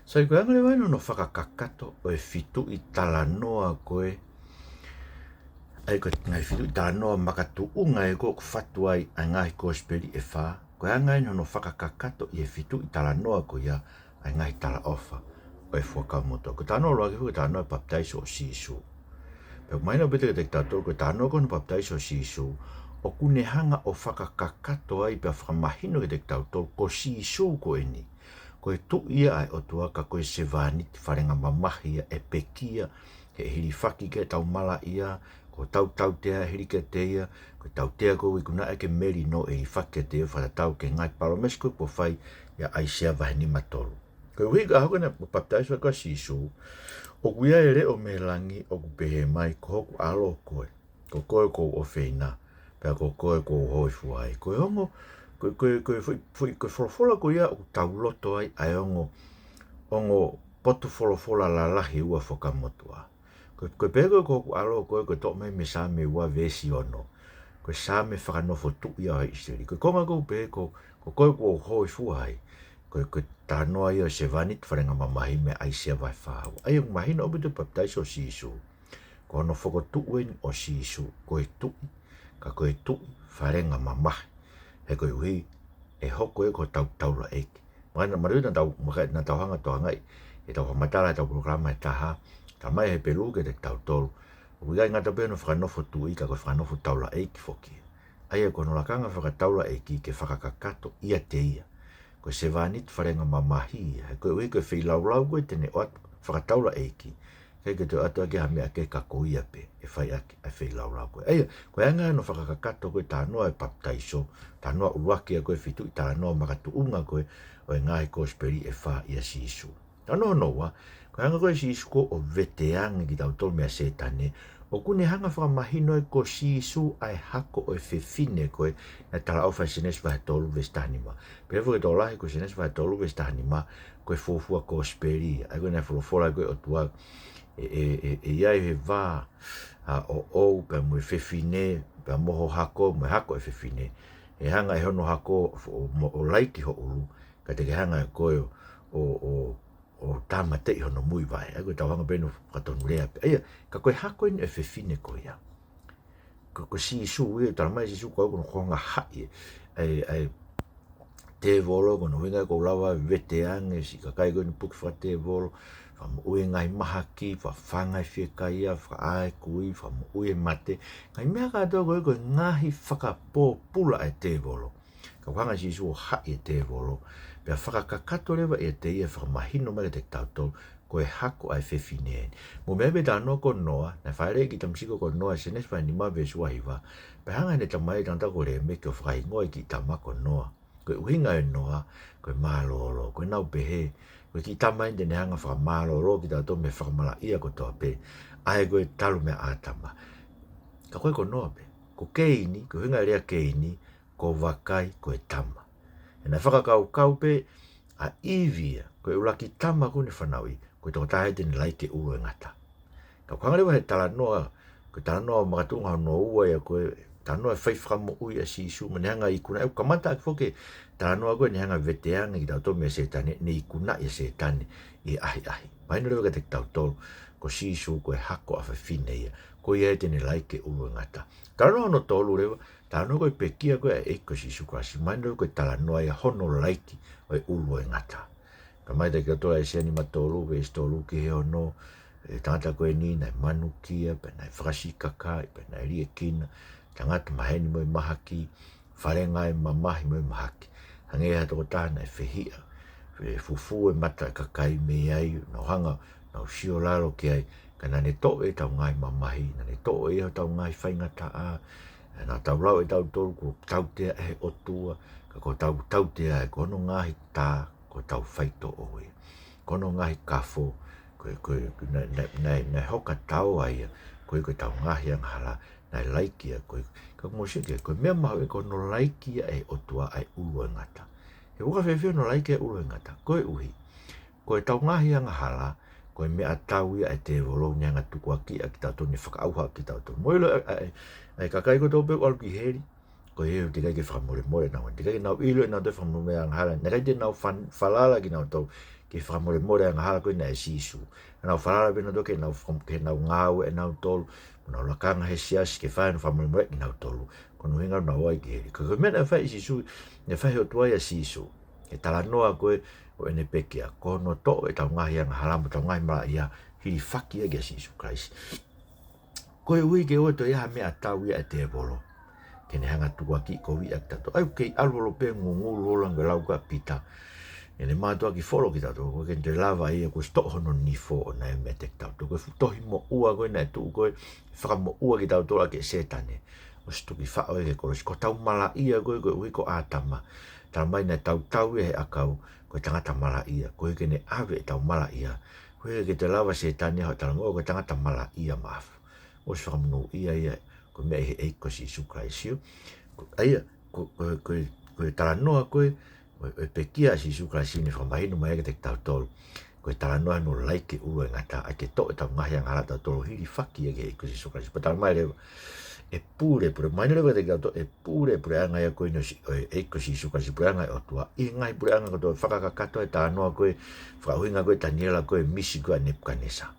Sai koe angale waino no whakakakato o e Fitu'italanoa koe. Ai koe ngai Fitu'italanoa makatu'unga e ko whatu ai Faa'i Kosipeli e wha. Koe angai no whakakakato i e Fitu'italanoa ko ia ai ngai tala ofa o e Fuakava Motu'a. Ko tānoa loa ki hui tānoa e baptaiso o sisu. Peo maina bete te tātou ko tānoa ko no baptaiso o sisu. O kune hanga o whakakakato ai pia whakamahino ki te tātou ko sisu ko eni. Koe tu ia ai o tua ka koe se vaniti wharenga mamahi e pekia he hiri whaki ke tau mala ia ko tau tea hiri ke te ia ko tau tea ko ikuna e ke meri no e i whaki te ia whata tau ke ngai paromes koe po whai ia ai sea vahini matolu. Koe hui ka hoko na baptaiso ka sisu o kuia e reo me langi o ku pehe mai ko hoku alo koe ko o wheina pia ko koe ko hoi fuai koe hongo koe wholofola ko ia o tau loto ai ongo potu wholofola la lahi ua whakamotua. Koe pego ko alo koe to mai me sa me ua vesi ono. Koe sa me whakanofo tu ia ai isteri. Koe konga ko pego koe ko hoi fuai. Koe tānoa ia se vanit wharenga mamahi me ai sea vai whāu. Ai ang mahina o bitu baptaiso sisu. Ko no whakotuuen o sisu koe tui. Ka koe tui wharenga mamahi. He koe uhi e hoko e ko tau la eki. Maru na tau hanga toa ngai. E tau hamatala e tau programa e taha. Ta mai he pelu ke te tau tolu. Uigai ngata pēno whakanofo tui ka koe whakanofo tau la eki foki. Ai e kono lakanga whakatau la eki ke whakakakato ia te ia. Koe se vanit wharenga mamahi. He koe uhi koe whilau koe tene o whakatau la eki. Kei ke te atua ke hamea ke kako ia pe, e whai ake, e whai lau koe. Eia, koe anga no whakakakato koe tānoa e baptaiso, tānoa uruaki a koe Fitu'italanoa makatu'unga koe, o e Faa'i Kosipeli e wha ia sisu. Tānoa noa, koe anga koe sisu ko o veteangi ki tau tolu mea setane, o kune hanga whakamahino e ko sisu ai hako o e whewhine koe, na tala ofa senes vahe tolu vestanima. Perevo ke tolahi ko senes vahe tolu vestanima, koe Faa'i Kosipeli, ai koe na wholofola koe o tua, iai he wā o pe mui whewhine, pe moho hako, mui hako e whewhine. E hanga e hono hako o laiti ho ulu, ka te ke hanga e koe o tāmate i hono mui vai. E koe tau hanga pēnu katonu rea. Eia, ka koe hako inu e whewhine koe ia. Ko sisu, tala mai sisu koe kono kohanga hai. Ai te volo, kono winga ko lawa veteange, si ka kai koe ni puki wha te volo, whamu ue ngai mahaki, whangai whiakaia, whaae kui, whamu ue mate. Ngai mea katoa koe ngahi whakapō pula e te volo. Ka whanga sisu o hai e te volo. Pea whakakakato rewa e te ia whakamahino mai te tautol, koe hako ai whewhineen. Mo mea me tānoa ko noa, na whaere ki tamsiko ko noa, senes whai ni ma vesua hiwa. Pea hanga ne tamai tanta ko re me ki o whakaingoa ki tamako noa. Koe uhinga e noa, koe mālolo, koe nau pehe, koe ki tamai te ne hanga whakamālolo ki tātou me whakamala ia ko toa pe, ai koe talu mea ātama. Ka koe ko noa pe, ko keini, koe uhinga rea keini, ko wakai koe tama. E na whakakau pe, a iwia, koe ulaki tama kune whanaui, koe toko tahe tene laike ua e ngata. Ka kwangarewa he talanoa, koe talanoa makatu'unga no ua ia koe, tānoa e whaiwhakamo ui a sisu, ma nehanga i kuna, kamata aki whoke, tānoa koe nehanga veteanga ki tautou mea setane, ne i kuna i setane, i ahi. Paino rewa ka te tautolu, ko sisu koe hako a whawhine ia, koe ia tene laike ulu ngata. Tānoa no tolu rewa, tānoa koe pekia koe a eiko sisu kasi, maino rewa koe talanoa ia hono laiki o e ulu ngata. Ka mai te kia toa e seni matolu, ve istolu ki he ono, e tangata koe ni, nai manu kia, pe nai whakasikakai, pe nai rie kina, tangata maheni moi mahaki, wharengai mamahi moi mahaki. Hangea toko tāna e whehia, fufu e mata e kakai me ai, no hanga, no sio lalo ki ai, ka nane to e tau ngai mamahi, nane to e tau ngai whaingata a, nā tau lau e tau tolu, ko tau tea e otua, ka ko tau tea e kono ngahi tā, ko tau whaito oe. Kono ngahi kafo, nai hoka tau aia, koe tau ngahi ang hala, nai laikia koe, ka mosike, koe mea mahu e kono laikia e otua ai ulu e ngata. He uka whewhia no laikia ulu e ngata, koe uhi, koe tau ngahi ang hala, koe mea tau ia e te volo nyanga tukua ki a ki tautou ni whakaauha ki tautou. Moilo ai kakai ko tau pe walu ki heri, koe heu te kai ke whakamore nau, te kai nau ilo e nau te whakamore ang hala, ne kai te nau whalala ki nau tau, ke whakamore anga hala koe na e sisu. Nau whalala bina do ke nau ngāu e nau tolu, nau lakanga he siasi ke whae no whamore ki nau tolu, kono hinga nau ai ki heri. Koe mena whae i sisu, ne whae o tuai a sisu, e talanoa koe o ene pekia, kono to e tau ngahi anga halama, tau ngahi mara ia, hiri whaki e kia sisu Christ. Koe ui ke oe to ia mea tau ia e te e bolo. Kene hanga tua ki ko wi ak tato ai ke alolo pe ngulu lang lau ka pita ene matua ki folo ki tato ko ke te lava ia ko sto hono ni fo na me tek tato ko futo mo ua ko na tu ko fa mo ua ki tato ke setane o sto ki fa o ke ko tau mala ia ko wi ko atama tamai na tau e akau ko tanga mala ia ko ke ne ave tau mala ia ko ke te lava setane ho tango ko tanga mala ia maf o so mo ia ko me e ko si su Christ ai ko talanoa ko e pekia si su Christ ni from bahino mai ke tau tol ko talanoa no like u ngata a ke to ta ngahi ang ala tol hiri faki ke ko si su Christ patal mai e pure mai le te to e pure anga ya ko no e ko si su Christ pure anga o tua i ngai pure anga ko to faka kato e talanoa ko fa huinga ko Daniela ko misi ko Nebukadnezar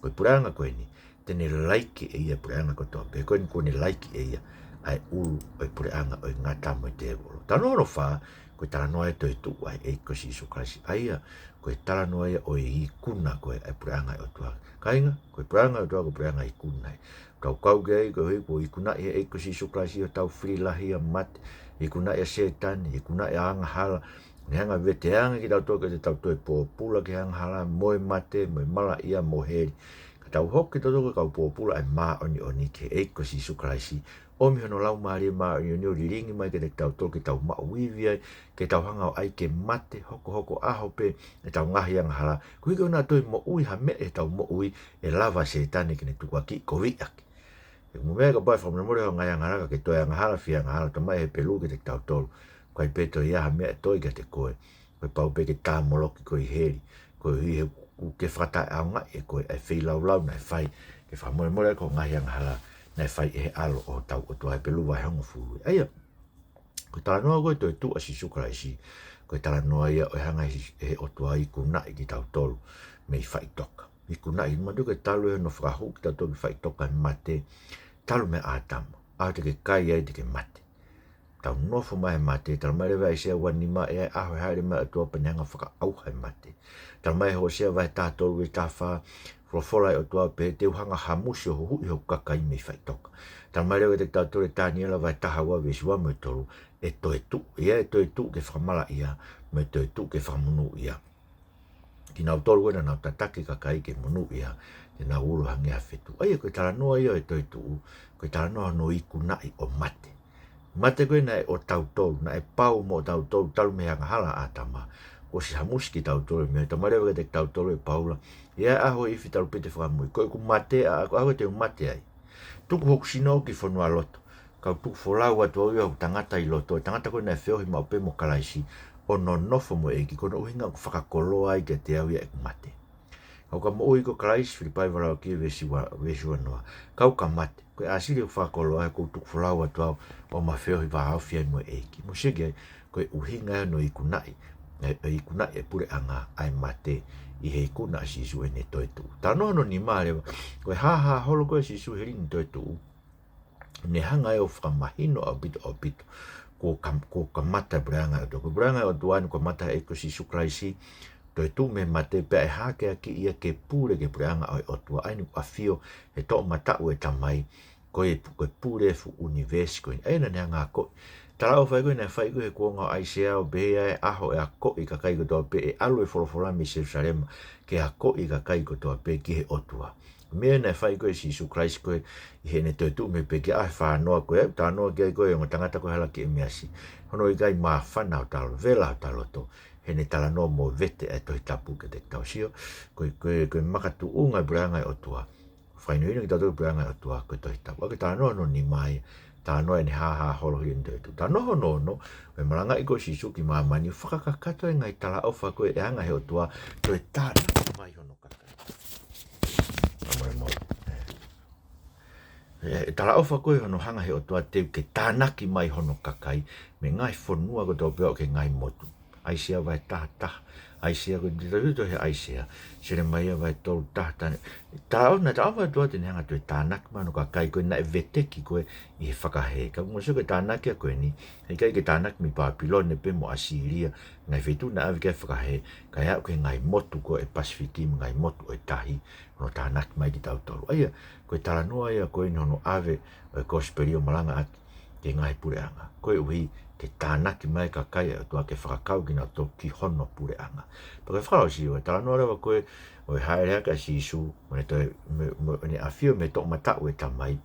ko pure anga ko ni tene like e ia pureanga ko to pe ko ni like e ia ai ulu o pureanga o ngata mo te bolo tano no fa ko tano e to tu ai e ko si su Christ ai ko tano e o i kuna ko e pureanga o tua kainga ko pureanga o tua ko pureanga i kuna kau ge ko i kuna e ko si su Christ o tau free la hia mat i kuna e setan i kuna e anga hala nga veteanga ki tau to ke tau to e po pula ke anga hala mo mate mo mala ia mo heri tau hoki toto ka upopula ai maa oni ke eiko si su Christ o mi hono lau maari maa oni o riringi mai ke te tau toki tau maa uivi ai ke tau hanga o ai ke mate hoko aho pe e tau ngahi ang hala kui ke ona toi mo ui ha me e tau mo ui e lava setane ke ne tukua ki ko viaki e mo mea ka pai whamre ho ngai ang hala ke toi ang hala fi ang hala tamai he pelu ke te tau tolu kai peto ia ha mea toi ke te koe koe pau pe ke tā moloki koe heri koe hui he ke whata aunga e koe e whi lau na e whai ke whamore ko ngahi ang hala na e whai e alo o tau o tua e pelu vai hongo furu aia ko talanoa koe toi tu a si su Christ ko talanoa ia o hanga e o tua i kuna i ki tau tolu me i whai toka i kuna i madu ke talu e no whakahu ki tau tolu i whai toka mate talu me atama a te ke kai ai te ke mate tau nofo mai mate tal mai vai se wani ma e aho hare ma tua panyanga whaka au hai mate tal mai ho se vai ta tolu i ta fa rofola o tua pe te hanga hamusi ho hui ho kakai me fai toka tal mai te ta tolu Daniela vai ta hawa vi swa me tolu e to e tu ke whamala ia me to e tu ke whamunu ia ki nau tolu wena nau tataki kakai ke munu ia te nau ulu hangi hawhetu ai koe talanoa ia e to e tu koe talanoa no i kunai o mate mate koe na e o tau tolu na e pau mo tau tolu talu me hanga hala atama o si hamuski tau tolu me tamare wa te tau tolu e paula ia aho i fi talu pete whamui koe ku mate aho te mate ai tuku hoku sino ki whanua loto kau tuku wholau atu au iau tangata i loto tangata koe na e whiohi mau pe mo kalaisi o no nofo mo e ki kono uhinga ku whakakoloa i te au ia e ku mate kau ka mo ui ko kalaisi whiripai warau ki vesua noa kau ka mate koe asiri ku whakakoloa e kou tuku wholau atu au o ma whiohi wa hau whiai mo e ki mo sege koe uhinga no i kunai e pure anga ai mate i hei kuna si su e ne toi tu. Tano no ni maare koe ha holo koe si su heri ni toi tu. Ne hanga e o whamahino au bito ko ka mata branga o ko branga o tuan ko mata e ko si su Christ toi tu me mate pe ha ke ki ia ke pure ke branga o tua ai ni afio e to mata o e tamai koe pure fu universe ko ai na nga ko Tarau whai koe nei whai koe kua ngā aisea o bea e aho e a ko i ka kai kotoa pe e alo e wholofola mi Jerusalem ke a ko i ka kai kotoa pe ki he otua. Mea nei whai koe si Isu Christ koe i he ne toi tu me pe ki ahe whanoa koe, ta noa ki ai koe o tangata koe hala ki e measi. Hono i kai maa whana o talo, vela o talo to, he ne tala noa mo vete e toi tapu ke te tau sio, koe makatu'unga burangai otua. Whainu ina ki tau burangai otua koe toi tapu. Ake tala noa no ni mai, ta no ni ha holo hi ndo tu ta no we malanga i ko sisu ki mani whakakakato e ngai tala o whako e anga he o tua to e tāna mai hono kakai e tala o whako e hono hanga he o tua te ke tānaki mai hono kakai me ngai whonua ko tō peo ke ngai motu ai sia vai taha aisea ko te tau he aisea se le mai vai tolu tahta ta ona ta ava tua te hanga tu tanak manu ka kai ko na veteki ko I he whakahe ka mo se ko tanak ko ni he kai ke tanak mi Papilone pe mo Asiria ngai fetu na ave ke whakahe ka ya ko ngai motu ko Pasifiki ngai motu tahi no tanak mai ki tau tolu ai ko talanoa ia ko no ave Kosipeli o malanga atu ke ngai pureanga ko ui te tānaki mai ka kai tua ke whakakau ki nga tō ki hono pureanga. Pa ke whakao si o talanoa rewa koe o e haere haka si isu o ne awhio me tō matau e tamai.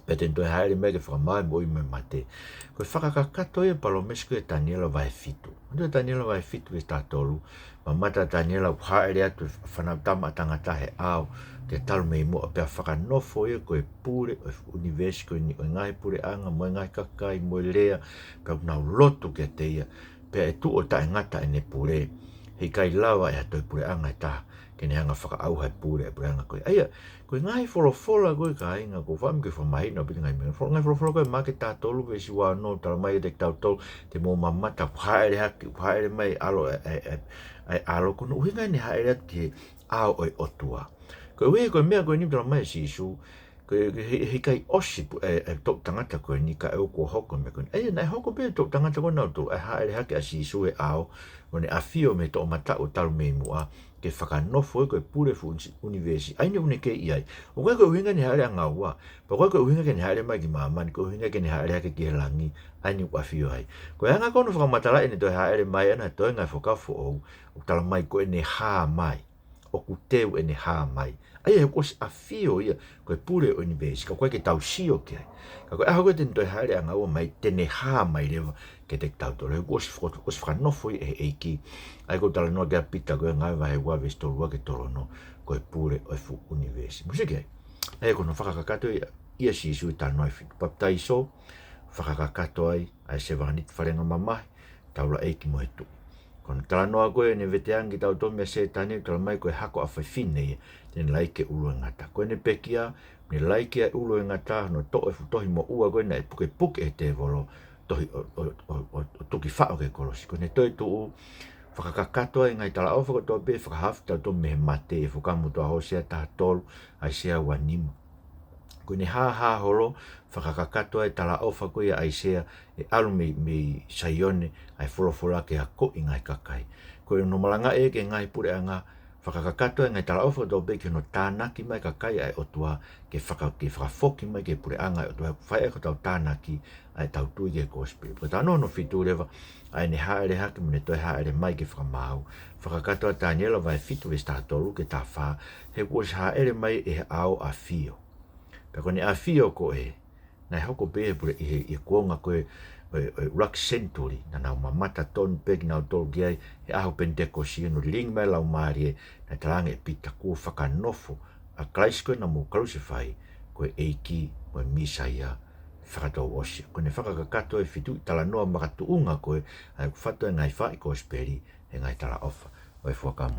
Pe ten toi haere me ke whakamai mo I me mate. Koe whakakakato e palo mesko e Daniela vai fitu. Ando Daniela vai fitu e tātolu. Ma mata Daniela haere atu whanatama tangata he ao. Te talu mei mo a pia whakanofo e koe pure o universi koe ni o ngai pure anga mo ngai kakai mo lea pia unau lotu ke te ia pia e tu o tae ngata e ne pure hei kai lawa e hatoi pure anga e taha ke ne hanga whakaau hai pure e pure anga koe aia koe ngai wholofola koe ka inga ko wham ke whamahi na piti ngai mea ngai wholofola koe make tā tolu pe si wā no tala mai e te tau tolu te mō mamata haere haki haere mai alo alo kono uhinga ni haere ati ao oi otua ko we ko mea ko ni tala mai si su ko he kai osi to tangata ko ni ka o ko hoko me ko ai na hoko pe to tangata ko na to ha ele ha ke si su e ao one afio me to mata o tal me mua ke whakanofo ko pure fu universi ai ne ke ai o ko winga ni hale anga wa pa ko winga ke ni hale mai ki mama ko winga ke ni hale ke ki langi ai ni afio ai ko anga ko no whakamatala ene to ha ele mai ana to nga fokafo o tala mai ko ene ha mai o kuteu ene ha mai ai e kos afio ia ko pure universi ko ke tau sio ke ka ko ha ko ten to hale anga o mai tene ha mai lewa ke te tau to le kos whakanofo e ki ai ko tala no ga pita ko ngai vai wa visto wa ke torono ko pure o fu universi musike ai ko no whakakato ia si su ta no fi paptai so whakakato ai se vanit farenga mama taula e ki mo etu kon tala no ko ne veteangi tau to me se tani tala mai ko hako a fine ten like ulo ngata ko ne pekia me like ulo ngata no to e futohi mo ua ko na puke e te volo tohi o tuki fa o ke kolosi ko ne toi tu whakakakato e ngai tala au whakato pe whakahafta to me mate e whakamu to aho sea taha tolu ai sea wanima. Ko ne ha holo whakakakato e tala au whako ia ai sea e alu me saione ai wholofola ke hako i ngai kakai. Ko e no malanga e ke ngai pure anga whakakakato e ngai tala au whakato pe ke no tānaki mai kakai ai otua ke whakafoki mai ke pure anga ai otua whai e ko tau tānaki ai tau tui ke Kosipeli. Ko tā no fitu rewa ai ne haere hake mune toi haere mai ke whakamau. Whakakato a Daniela vai fitu e tātolu ke tā wha he kuas haere mai e ao a fio. Peko ne a fio ko e nai hoko pe pure i kuonga koe Rock Century na nau mamata ton pegi nau tolu giai he aho penteko si no ling mai lau marie na talange pita kua whakanofo a klaisko na mo crucify koe eiki koe misaia whakatou osia. Ko ne whakakakato e Fitu'italanoa makatu'unga koe ai whato e ngai Faa'i Kosipeli e ngai tala ofa o e Fuakava.